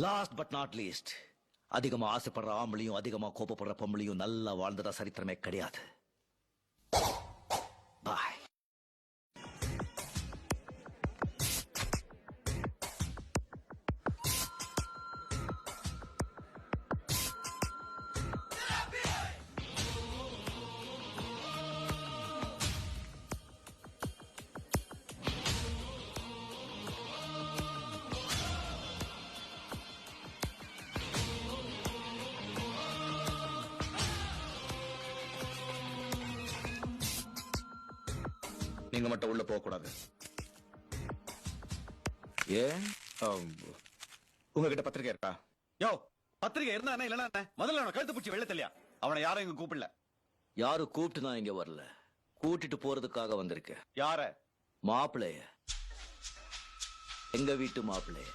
Last but not least, அதிகமா ஆசைப்படுற ஆம்பளையும் அதிகமா கோபப்படுற பொம்பளையும் நல்லா வாழ்ந்ததா சரித்திரமே கிடையாது. பாய். நீங்க மட்டும் உள்ள போக கூடாது. ஏன்? உங்ககிட்ட பத்திரிக்கை இருக்கா? யோ, பத்திரிகை இருந்தா என்ன இல்லனா என்ன? முதல்ல அவன கழுத்து பிடிச்சி வெள்ள தெளியா. அவனை யாரும் இங்க கூப்பிடல. யாரும் கூப்பிட்டு நான் இங்க வரல, கூட்டிட்டு போறதுக்காக வந்திருக்கேன். யார? மாப்பிள்ளைய, எங்க வீட்டு மாப்பிள்ளைய.